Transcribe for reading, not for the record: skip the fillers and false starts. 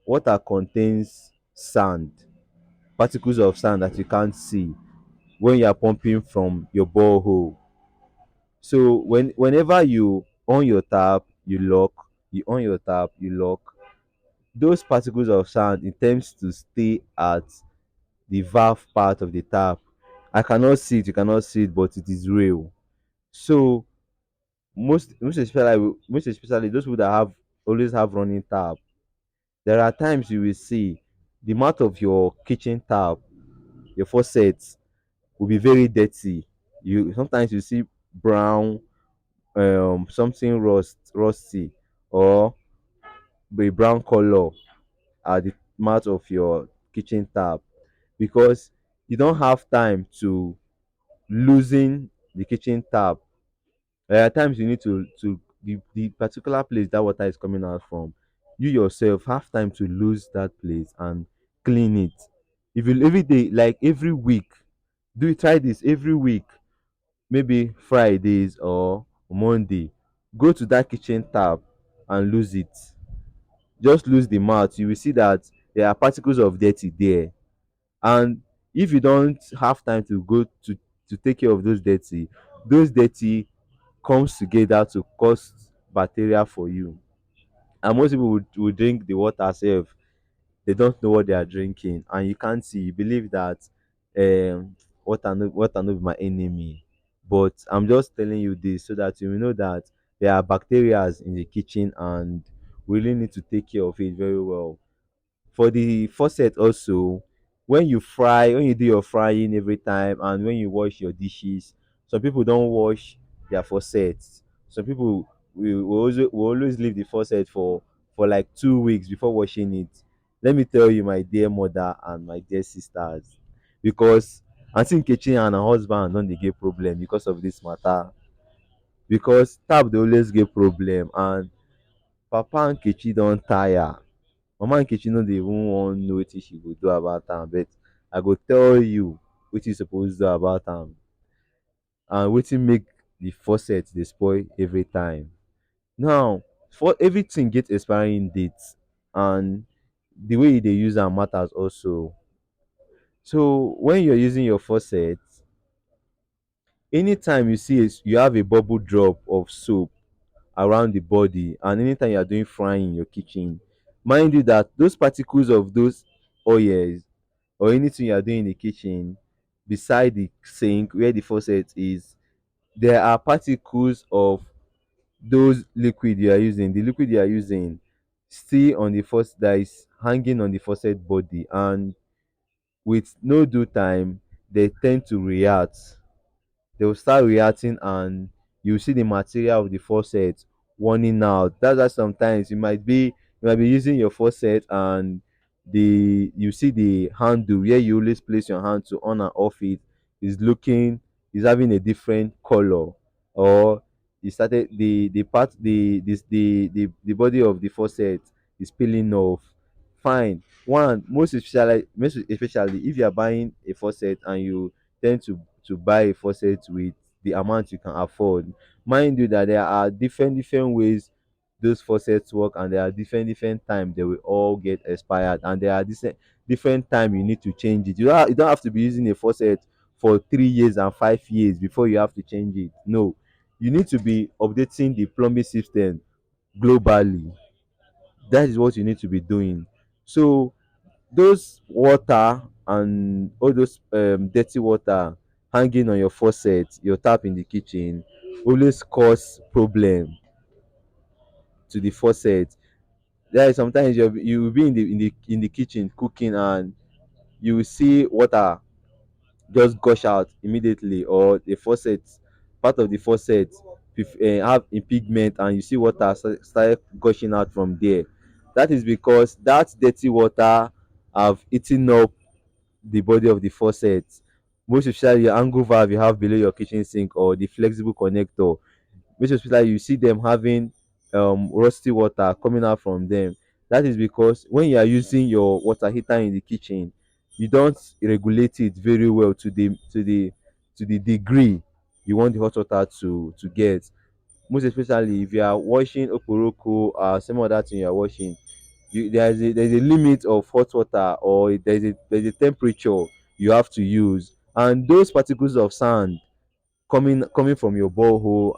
Water contains sand, particles of sand that you can't see when you are pumping from your borehole. So whenever you on your tap, you lock, you on your tap, you lock, those particles of sand it tends to stay at the valve part of the tap. I cannot see it, you cannot see it, but it is real. So most especially those people that have always have running tap, there are times you will see the mouth of your kitchen tap, your faucet will be very dirty. You sometimes you see brown, something rusty, or a brown color at the mouth of your kitchen tap because you don't have time to loosen the kitchen tap. There are times you need to the particular place that water is coming out from. You yourself have time to lose that place and clean it. If you every day, like every week, try this every week, maybe Fridays or Monday. Go to that kitchen tap and lose it. Just lose the mouth. You will see that there are particles of dirty there. And if you don't have time to go to take care of those dirty comes together to cause bacteria for you. And most people would drink the water self. They don't know what they are drinking, and you can't see. You believe that water no be my enemy. But I'm just telling you this so that you will know that there are bacteria in the kitchen, and we really need to take care of it very well. For the faucet also, when you do your frying every time and when you wash your dishes, some people don't wash their faucets. Some people will always leave the faucet for like 2 weeks before washing it. Let me tell you, my dear mother and my dear sisters, because Aunty Nkechi and her husband don dey get problem because of this matter. Because tap dey always get problem, and Papa Nkechi don tire. Mama Nkechi no dey even wan know wetin she go do about am, but I go tell you wetin you suppose do about am and wetin make the faucet dey spoil every time. Now, for everything get expiring date, and the way you dey use am matters also. So when you're using your faucet, anytime you have a bubble drop of soap around the body, and anytime you are doing frying in your kitchen, mind you that those particles of those oils or anything you are doing in the kitchen beside the sink where the faucet is, there are particles of those liquid you are using. The liquid you are using still on the faucet, that is hanging on the faucet body, and with no due time they tend to react. They will start reacting, and you see the material of the faucet warning out. That's why sometimes you might be using your faucet, and you see the handle where you always place your hand to on and off it is having a different color, or you started the part the body of the faucet is peeling off. Fine. One, most especially if you are buying a faucet and you tend to buy a faucet with the amount you can afford, mind you that there are different ways those faucets work, and there are different time they will all get expired, and there are different time you need to change it. You don't have to be using a faucet for 3 years and 5 years before you have to change it. No, you need to be updating the plumbing system globally. That is what you need to be doing. So those water and all those dirty water hanging on your faucet, your tap in the kitchen, always cause problem to the faucet. There is sometimes you will be in the kitchen cooking, and you will see water just gush out immediately, or the faucet, part of the faucet have impingement, and you see water start gushing out from there. That is because that dirty water have eaten up the body of the faucet. Most especially your angle valve you have below your kitchen sink, or the flexible connector, most especially you see them having rusty water coming out from them. That is because when you are using your water heater in the kitchen, you don't regulate it very well to the degree you want the hot water to get. Most especially if you are washing okporoko or some other thing you are washing, there's a limit of hot water, or there's a temperature you have to use, and those particles of sand coming from your borehole